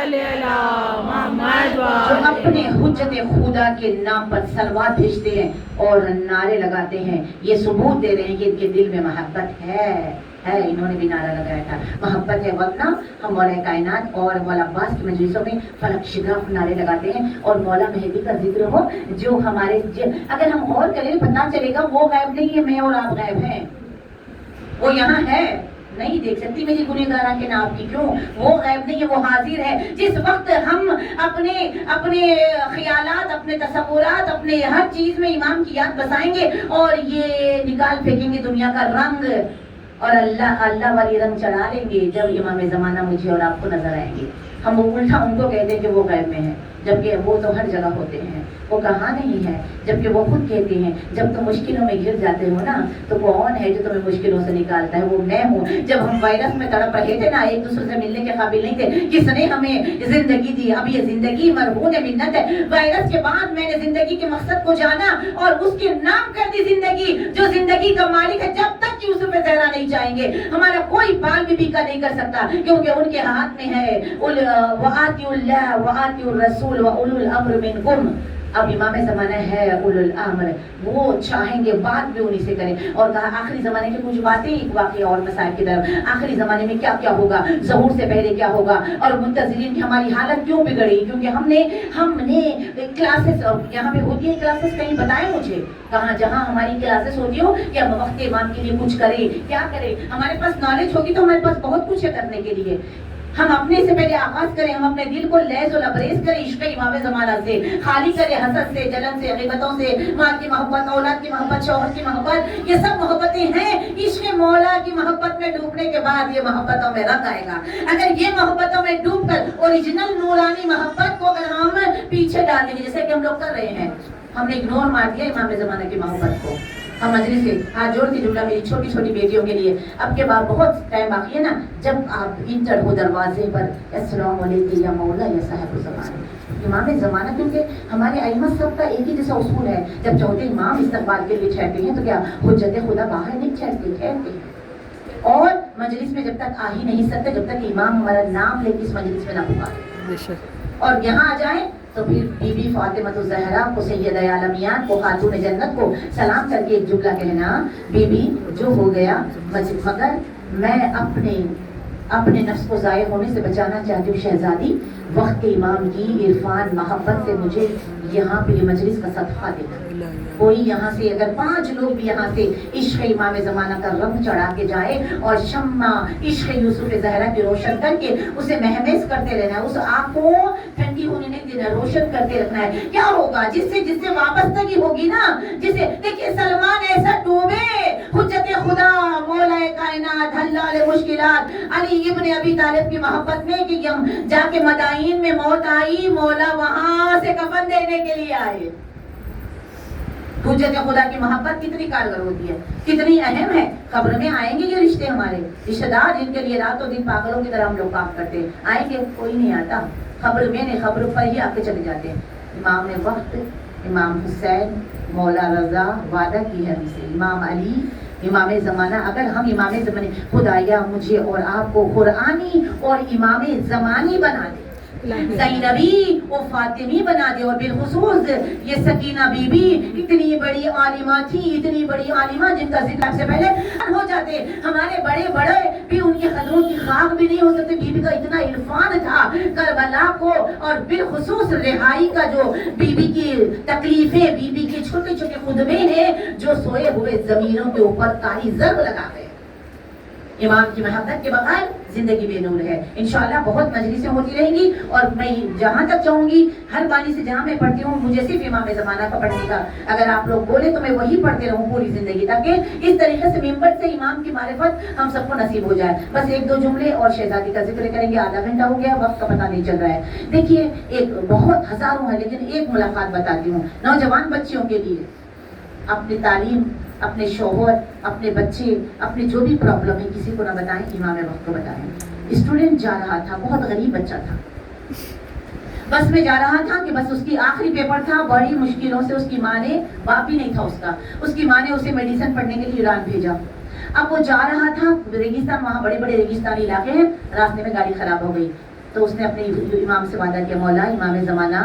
جو اپنے حجت خدا کے نام پر صلوات بھیجتے ہیں اور نعرے لگاتے ہیں، یہ ثبوت دے رہے ہیں کہ ان کے دل میں محبت ہے۔ انہوں نے بھی نعرہ لگایا تھا محبت ہے، ورنہ ہم مولا کائنات اور مولا عباس کی مجلسوں میں فلک شگاف نعرے لگاتے ہیں اور مولا مہدی کا ذکر ہو جو ہمارے اگر ہم اور کریں پتہ چلے گا وہ غائب نہیں ہے، میں اور آپ غائب ہیں، وہ یہاں ہے، نہیں دیکھ سکتی میری گنہگارہ کے نام کی، کیوں؟ وہ غائب نہیں ہے، وہ حاضر ہے۔ جس وقت ہم اپنے خیالات، اپنے تصورات، اپنے ہر چیز میں امام کی یاد بسائیں گے اور یہ نکال پھینکیں گے دنیا کا رنگ اور اللہ والی رنگ چڑھا لیں گے، جب امام زمانہ مجھے اور آپ کو نظر آئیں گے، ہم وہ الٹا ان کو کہتے ہیں کہ وہ غیب میں ہے، جبکہ وہ تو ہر جگہ ہوتے ہیں، وہ کہاں نہیں ہے، جبکہ وہ خود کہتے ہیں جب تم مشکلوں میں گر جاتے ہو نا تو کون ہے جو تمہیں مشکلوں سے نکالتا ہے؟ وہ میں ہوں۔ جب ہم وائرس میں تڑپ رہے تھے نا، ایک دوسرے سے ملنے کے قابل نہیں تھے، کس نے ہمیں زندگی دی؟ اب یہ زندگی مرہون منت ہے۔ وائرس کے بعد میں نے زندگی کے مقصد کو جانا اور اس کے نام کر دی زندگی، جو زندگی کا مالک ہے۔ جب تک یوسف زہرا نہیں چاہیں گے ہمارا کوئی بال بھی کا نہیں کر سکتا، کیونکہ ان کے ہاتھ میں ہے وَآتِيُوا اللَّهَ وَآتِيُوا الرَّسُولَ وَأُولُو الْأَمْرِ مِنْكُمْ۔ اب امام زمانہ ہے اولو الامر، وہ چاہیں گے بات بھی انہی سے کریں، اور کہا آخری زمانے کی کچھ باتیں، ایک واقعہ اور مسائل کی طرف، آخری زمانے میں کیا کیا ہوگا، ظہور سے پہلے کیا ہوگا، اور منتظرین کی ہماری حالت کیوں بگڑی؟ کیونکہ ہم نے کلاسز یہاں پہ ہوتی ہے، کلاسز کہیں بتائیں مجھے کہاں جہاں ہماری کلاسز ہوتی ہو کہ ہم وقت امام کے لیے کچھ کریں، کیا کریں؟ ہمارے پاس نالج ہوگی تو ہمارے پاس بہت کچھ ہے کرنے کے لیے۔ ہم اپنے سے پہلے آغاز کریں، ہم اپنے دل کو لیز و لبریز کریں عشق امام زمانہ سے، خالی کریں حسد سے، جلن سے، غیبتوں سے، مال کی محبت، اولاد کی محبت، شوہر کی محبت، یہ سب محبتیں ہیں۔ عشق مولا کی محبت میں ڈوبنے کے بعد یہ محبتوں میں رنگ آئے گا۔ اگر یہ محبتوں میں ڈوب کر اوریجنل نورانی محبت کو اگر ہم پیچھے ڈال دیں گے، جیسے کہ ہم لوگ کر رہے ہیں، ہم نے اگنور مار دیا امام زمانہ کی محبت کو۔ ہم مجلس سے ہاتھ جوڑ کے جملہ میری چھوٹی چھوٹی بیٹیوں کے لیے، اب کے بعد بہت ٹائم باقی ہے نا، جب آپ انٹر ہو دروازے پر، السلام علیکم یا مولا یا صاحب الزمان امام زمانہ، کیونکہ ہمارے ائمہ سب کا ایک ہی جیسا اصول ہے، جب چوتھے امام استقبال کے لیے ٹھہرتے ہیں تو کیا حجت خدا باہر نہیں ٹھہرتے ہیں، اور مجلس میں جب تک آ ہی نہیں سکتے جب تک امام ہمارا نام لے کے اس مجلس میں نہ پکارے، اور یہاں آ جائیں تو پھر بی بی فاطمہ الزہرا کو، سید عالمیان کو، خاتون جنت کو سلام کر کے ایک جملہ کہنا، بی بی جو ہو گیا مگر میں اپنے نفس کو ضائع ہونے سے بچانا چاہتی ہوں شہزادی، وقت امام کی عرفان محبت سے مجھے یہاں پہ یہ مجلس کا صدقہ دینا۔ کوئی یہاں سے اگر 5 لوگ بھی یہاں سے عشق امام زمانہ کا رنگ چڑھا کے جائے اور شمع عشق یوسف زہرا کی روشن کر کے اسے مہمیز کرتے رہنا ہے، اس آگ کو ٹھنڈی ہونے نہیں دینا، روشن کرتے رکھنا ہے، کیا ہوگا؟ جس سے وابستگی ہوگی نا، جسے دیکھیے سلمان ایسا ڈوبے حجت خدا مولا کائنات حلال مشکلات علی ابن ابی طالب کی محبت میں کہ ہم جا کے مدائن میں موت آئی، مولا وہاں سے کفن دینے کے لیے آئے۔ حجت خدا کی محبت کتنی کارگر ہوتی ہے، کتنی اہم ہے۔ قبر میں آئیں گے یہ رشتے، ہمارے رشتے دار جن کے لیے رات و دن پاگلوں کی طرح ہم لوگ کام کرتے ہیں، آئیں گے؟ کوئی نہیں آتا، قبر میں نہیں، قبر پر ہی آ کے چلے جاتے ہیں۔ امام وقت، امام حسین، مولا رضا وعدہ کی ہے ہم سے، امام علی، امام زمانہ۔ اگر ہم امام زمانے، خدایا مجھے اور آپ کو قرآنی اور امام زمانی بنا دے، زینبی و فاطمی بنا دے، اور بالخصوص یہ سکینہ بی بی اتنی بڑی عالمہ تھی، اتنی بڑی عالمہ جن کا ذکر سے پہلے ہو جاتے، ہمارے بڑے بڑے بھی ان کی قدروں کی خاک بھی نہیں ہو سکتے۔ بی بی کا اتنا عرفان تھا کربلا کو، اور بالخصوص رہائی کا، جو بی بی کی تکلیفیں، بی بی کے چھوٹے چھوٹے خطبے ہیں جو سوئے ہوئے ضمیروں کے اوپر کاری ضرب لگا گئے۔ امام کی محبت کے بغیر زندگی بے نور ہے۔ انشاءاللہ بہت مجلسیں ہوتی رہیں گی، اور میں جہاں تک چاہوں گی ہر بانی سے جہاں میں پڑھتی ہوں مجھے صرف امام زمانہ کا پڑھنے کا، اگر آپ لوگ بولے تو میں وہی پڑھتے رہوں پوری زندگی، تاکہ اس طریقے سے ممبر سے امام کی معرفت ہم سب کو نصیب ہو جائے۔ بس 1-2 جملے اور شہزادی کا ذکر کریں گے، آدھا گھنٹہ ہو گیا، وقت کا پتہ نہیں چل رہا ہے۔ دیکھیے ایک بہت ہزاروں ہے لیکن ایک ملاقات بتاتی ہوں نوجوان بچیوں کے لیے، اپنی تعلیم، اپنے شوہر، اپنے بچے، اپنے جو بھی پرابلم ہے کسی کو نہ بتائیں، امام وقت کو بتائیں۔ اسٹوڈنٹ جا رہا تھا، بہت غریب بچہ تھا، بس میں جا رہا تھا کہ بس اس کی آخری پیپر تھا، بڑی مشکلوں سے اس کی ماں نے، باپ بھی نہیں تھا اس کی ماں نے اسے میڈیسن پڑھنے کے لیے ایران بھیجا۔ اب وہ جا رہا تھا ریگستان، وہاں بڑے بڑے ریگستانی علاقے ہیں، راستے میں گاڑی خراب ہو گئی، تو اس نے اپنے امام سے وعدہ کیا، مولا امام زمانہ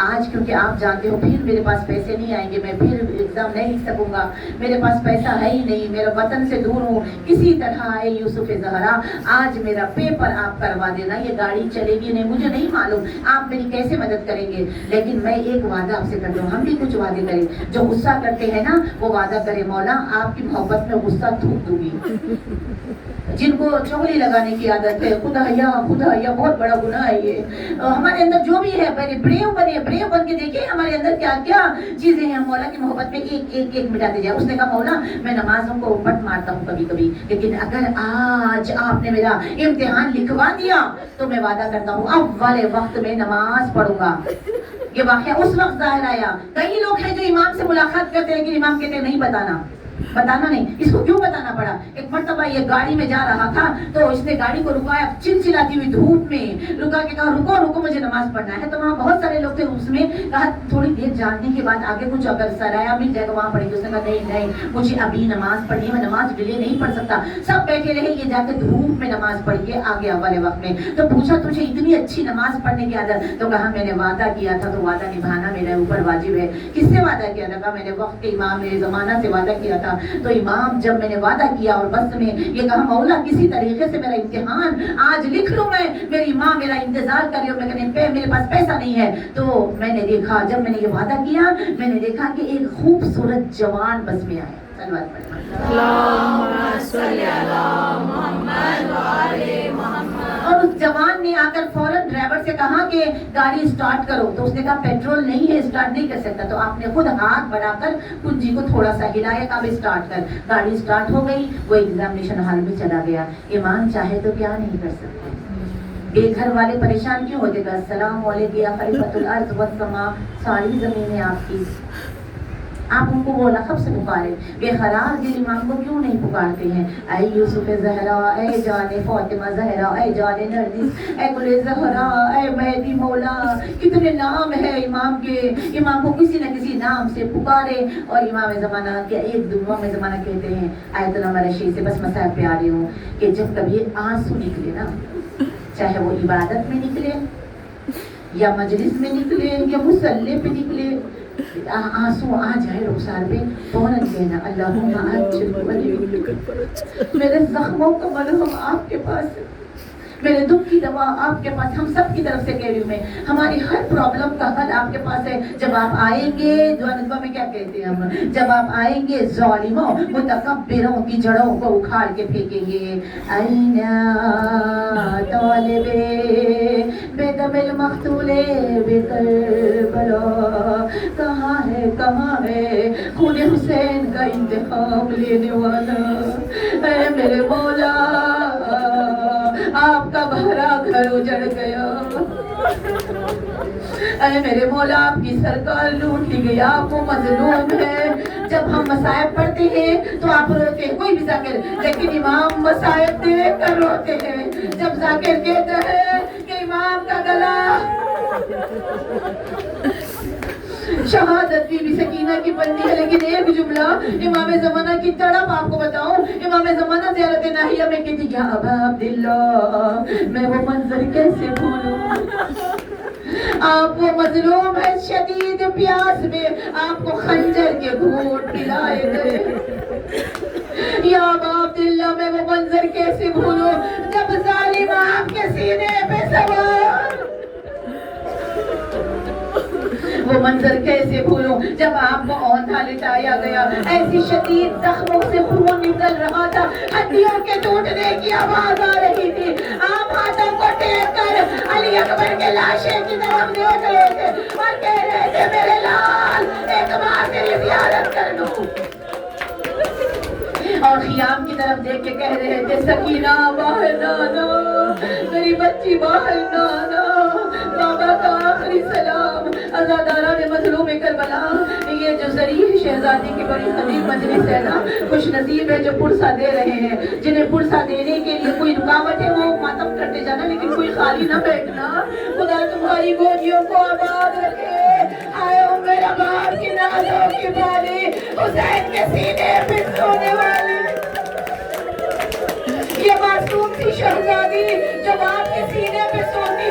آج کیونکہ آپ جانتے ہو پھر میرے پاس پیسے نہیں آئیں گے، میں پھر ایگزام نہیں لکھ سکوں گا، میرے پاس پیسہ ہے ہی نہیں، میرا وطن سے دور ہوں، کسی طرح اے یوسف زہرا آج میرا پیپر آپ کروا دینا، یہ گاڑی چلے گی نہیں مجھے نہیں معلوم، آپ میری کیسے مدد کریں گے، لیکن میں ایک وعدہ آپ سے کرتا ہوں، ہم بھی کچھ وعدے کریں، جو غصہ کرتے ہیں نا وہ وعدہ کرے مولا آپ کی محبت میں غصہ تھوک دوں گی۔ جن کو چغلی لگانے کی عادت ہے، خدایا بہت بڑا گناہ ہے یہ، ہمارے اندر جو بھی ہے بریو بن کے دیکھیں ہمارے اندر کیا کیا چیزیں ہیں، مولا کی محبت میں ایک مٹاتے جائے۔ اس نے کہا مولا میں نمازوں کو پٹ مارتا ہوں کبھی کبھی، لیکن اگر آج آپ نے میرا امتحان لکھوا دیا تو میں وعدہ کرتا ہوں اول وقت میں نماز پڑھوں گا۔ یہ واقعہ اس وقت ظاہر آیا، کئی لوگ ہیں جو امام سے ملاقات کرتے ہیں لیکن امام کہتے ہیں نہیں بتانا نہیں۔ اس کو کیوں بتانا پڑا؟ ایک مرتبہ یہ گاڑی میں جا رہا تھا تو اس نے گاڑی کو رکایا، چلچلاتی ہوئی دھوپ میں رکا کے کہا رکو مجھے نماز پڑھنا ہے۔ تو وہاں بہت سارے لوگ تھے، اس میں کہا تھوڑی دیر جاننے کے بعد آگے کچھ اگر سرایا مل جائے گا وہاں پڑھیں گے۔ اس نے کہا نہیں مجھے ابھی نماز پڑھنی ہے، میں نماز ڈیلے نہیں پڑھ سکتا۔ سب بیٹھے رہے، یہ جا کے دھوپ میں نماز پڑھ کے آ گیا والے وقت میں۔ تو پوچھا تجھے اتنی اچھی نماز پڑھنے کی عادت؟ تو کہا میں نے وعدہ کیا تھا تو وعدہ نبھانا میرے اوپر واجب ہے۔ کس سے وعدہ کیا تھا؟ میں نے وقت کے امام نے زمانہ سے وعدہ کیا تھا۔ تو امام جب میں نے وعدہ کیا اور بس میں یہ کہا مولا کسی طریقے سے میرا امتحان آج لکھ لوں، میں میری ماں میرا انتظار کر رہی ہو، میرے پاس پیسہ نہیں ہے۔ تو میں نے دیکھا، جب میں نے یہ وعدہ کیا میں نے دیکھا کہ ایک خوبصورت جوان بس میں آیا۔ اور اس جوان نے آ کر فوراً ڈرائیور سے کہا کہ گاڑی اسٹارٹ کرو۔ تو اس نے کہا پیٹرول نہیں ہے، اسٹارٹ نہیں کر سکتا۔ تو آپ نے خود ہاتھ بڑھا کر کنجی کو تھوڑا سا ہلایا، کہا اسٹارٹ کر۔ گاڑی اسٹارٹ ہو گئی، وہ ایگزامینیشن ہال میں چلا گیا۔ ایمان چاہے تو کیا نہیں کر سکتے؟ بے گھر والے پریشان کیوں ہوتے گا؟ السلام علیکم یا خلیفۃ الارض والسماء، ساری زمینیں آپ کی، آپ ان کو وہ لقب سے پکارے۔ بے قرار دل امام کو کیوں نہیں پکارتے ہیں؟ اے یوسف زہرا، اے جان فاطمہ زہرا، اے جان نرگس، اے گل زہرا، اے مہدی مولا، کتنے نام ہے امام کے۔ امام کو کسی نہ کسی نام سے پکارے۔ اور امام زمانہ کے ایک دعا میں زمانہ کہتے ہیں آیت نمبر 6 سے، بس مسائل پہ آ رہی ہوں، کہ جب کبھی آنسو نکلے نا، چاہے وہ عبادت میں نکلے یا مجلس میں نکلے یا مصلی پہ نکلے، آنسو آ جائے رخسار پہ، فوراً کہنا اللہم اجل ولی، میرے زخموں کا مرہم آپ کے پاس ہے، میرے دکھ کی دوا آپ کے پاس، ہم سب کی طرف سے کہہ رہی ہوں میں، ہماری ہر پرابلم کا حل آپ کے پاس ہے۔ جب آپ آئیں گے، دعا میں کیا کہتے ہیں ہم، جب آپ آئیں گے ظالموں متکبروں کی جڑوں کو اکھاڑ کے پھینکیں گے۔ اینا طالب بدم المقتول بکربلا، کہاں ہے خون حسین کا انتقام لینے والا؟ اے میرے مولا آپ کا بھرا گھر اجڑ گیا، اے میرے مولا آپ کی سرکار لوٹ لی گئی، آپ وہ مظلوم ہے۔ جب ہم مصائب پڑھتے ہیں تو آپ روتے ہیں، کوئی بھی ذاکر، لیکن امام مصائب دیکھ کر روتے ہیں۔ جب ذاکر کہتا ہے کہ امام کا گلا، شہادت بھی سکینہ کی بنتی ہے، لیکن ایک جملہ امام زمانہ کی تڑپ آپ کو بتاؤں، امام زمانہ زیارت ناہیہ میں کہتی یا ابا عبداللہ، میں وہ منظر کیسے بھولوں، آپ وہ مظلوم ہے، شدید پیاس میں آپ کو خنجر کے گھونٹ پلائے گئے، یا ابا عبداللہ میں وہ منظر کیسے بھولوں جب ظالم آپ کے سینے پہ سوار، وہ منظر کیسے بھولوں جب آپ کو اوندھا لٹایا گیا، ایسی شدید زخموں سے خون نکل رہا تھا، ہڈیوں کے ٹوٹنے کی آواز آ رہی تھی، آپ ہاتھوں کو ٹیک کر علی اکبر کے لاشے کی طرف دیکھ رہے تھے اور کہہ رہے تھے میرے لال ایک بار تیری زیارت کر لوں، اور خیام کی طرف دیکھ کے کہہ رہے تھے سکینہ باہر نہ آنا، میری بچی باہر نہ آنا، بابا کا آخری سلام، عزادارہ میں مظلوم کربلا۔ یہ جو ذریعہ شہزادی کی بڑی حبیب مجلس ہے نا، خوش نصیب ہے جو پرسہ دے رہے ہیں، جنہیں پرسہ دینے کے لیے کوئی رکاوٹ ہے وہ ماتم کرتے جانا، لیکن کوئی خالی نہ بیٹھنا۔ خدا تمہاری گودیوں کو آباد رکھے، آئے ہو میرا باپ کی نازوں کی بالی، حسین کے سینے پہ سونے والی، یہ معصوم سی شہزادی جو باپ کے سینے پہ سوتی